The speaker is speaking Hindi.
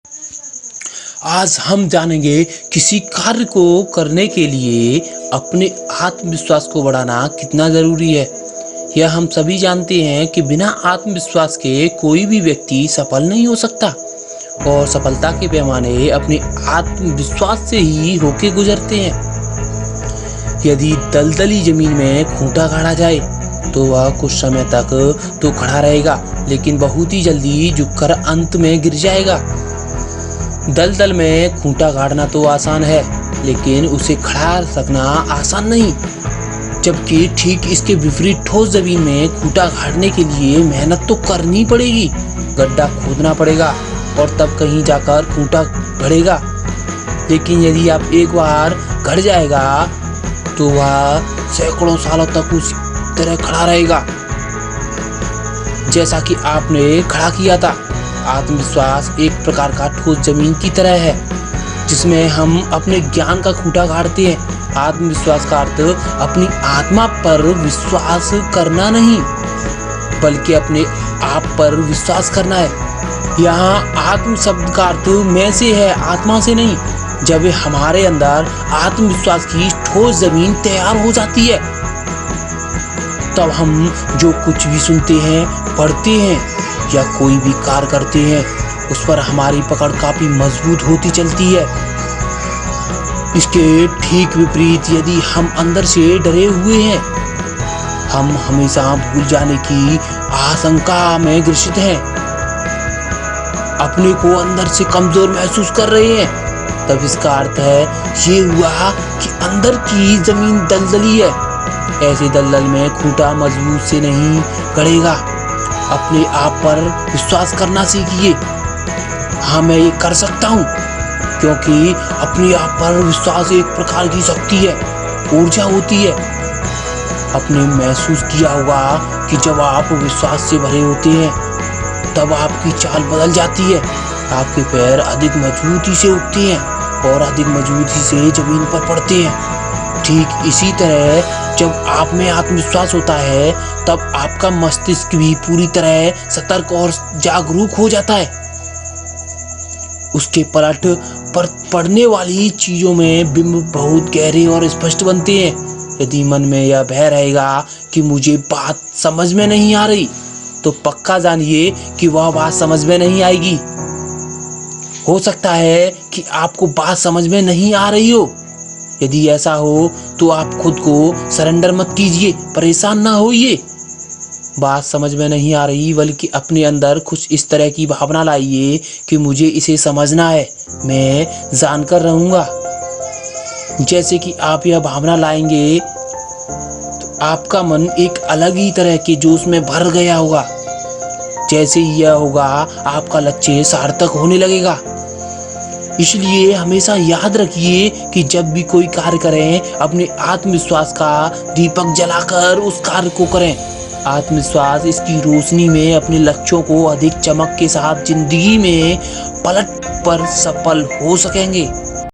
आज हम जानेंगे किसी कार्य को करने के लिए अपने आत्मविश्वास को बढ़ाना कितना ज़रूरी है। यह हम सभी जानते हैं कि बिना आत्मविश्वास के कोई भी व्यक्ति सफल नहीं हो सकता और सफलता के पैमाने अपने आत्मविश्वास से ही होके गुजरते हैं। यदि दलदली जमीन में खूंटा गाड़ा जाए तो वह कुछ समय तक तो खड़ा रहेगा, लेकिन बहुत ही जल्दी झुककर अंत में गिर जाएगा। दलदल में खूंटा गाड़ना तो आसान है, लेकिन उसे खड़ा रखना आसान नहीं। जबकि ठीक इसके विपरीत ठोस जमीन में खूंटा गाड़ने के लिए मेहनत तो करनी पड़ेगी, गड्ढा खोदना पड़ेगा और तब कहीं जाकर खूंटा गड़ेगा। लेकिन यदि आप एक बार गड़ जाएगा तो वह सैकड़ों सालों तक उसी तरह खड़ा रहेगा जैसा कि आपने खड़ा किया था। आत्मविश्वास एक प्रकार का ठोस जमीन की तरह है जिसमें हम अपने ज्ञान का खूंटा गाड़ते हैं। आत्मविश्वास का अर्थ अपनी आत्मा पर विश्वास करना नहीं, बल्कि अपने आप पर विश्वास करना है। यहाँ आत्म शब्द का अर्थ मैं से है, आत्मा से नहीं। जब हमारे अंदर आत्मविश्वास की ठोस जमीन तैयार हो जाती है, तब हम जो कुछ भी सुनते हैं, पढ़ते हैं या कोई भी कार्य करते हैं, उस पर हमारी पकड़ काफी मजबूत होती चलती है। इसके ठीक विपरीत यदि हम अंदर से डरे हुए हैं, हम हमेशा भूल जाने की आशंका में ग्रसित हैं, अपने को अंदर से कमजोर महसूस कर रहे हैं, तब इसका अर्थ है ये हुआ कि अंदर की जमीन दलदली है। ऐसे दलदल में खूंटा मजबूत से नहीं गड़ेगा। अपने आप पर विश्वास करना सीखिए। हाँ, मैं ये कर सकता हूँ, क्योंकि अपने आप पर विश्वास एक प्रकार की शक्ति है, ऊर्जा होती है। आपने महसूस किया होगा कि जब आप विश्वास से भरे होते हैं, तब आपकी चाल बदल जाती है। आपके पैर अधिक मजबूती से उठते हैं और अधिक मजबूती से जमीन पर पड़ते हैं। ठीक इसी तरह जब आप में आत्मविश्वास होता है, तब आपका मस्तिष्क भी पूरी तरह सतर्क और जागरूक हो जाता है। उसके पलट पर पड़ने वाली चीजों में बिंब बहुत गहरे और स्पष्ट बनते हैं। यदि मन में यह भय रहेगा कि मुझे बात समझ में नहीं आ रही, तो पक्का जानिए कि वह बात समझ में नहीं आएगी। हो सकता है कि आपको बात समझ में नहीं आ रही हो। यदि ऐसा हो तो आप खुद को सरेंडर मत कीजिए, परेशान ना होइए। बात समझ में नहीं आ रही, बल्कि अपने अंदर कुछ इस तरह की भावना लाइए कि मुझे इसे समझना है, मैं जानकर रहूंगा। जैसे कि आप यह भावना लाएंगे तो आपका मन एक अलग ही तरह के जोश में भर गया होगा। जैसे ही यह होगा, आपका लक्ष्य सार्थक होने लगेगा। इसलिए हमेशा याद रखिए कि जब भी कोई कार्य करें, अपने आत्मविश्वास का दीपक जलाकर उस कार्य को करें। आत्मविश्वास इसकी रोशनी में अपने लक्ष्यों को अधिक चमक के साथ जिंदगी में पलट पर सफल हो सकेंगे।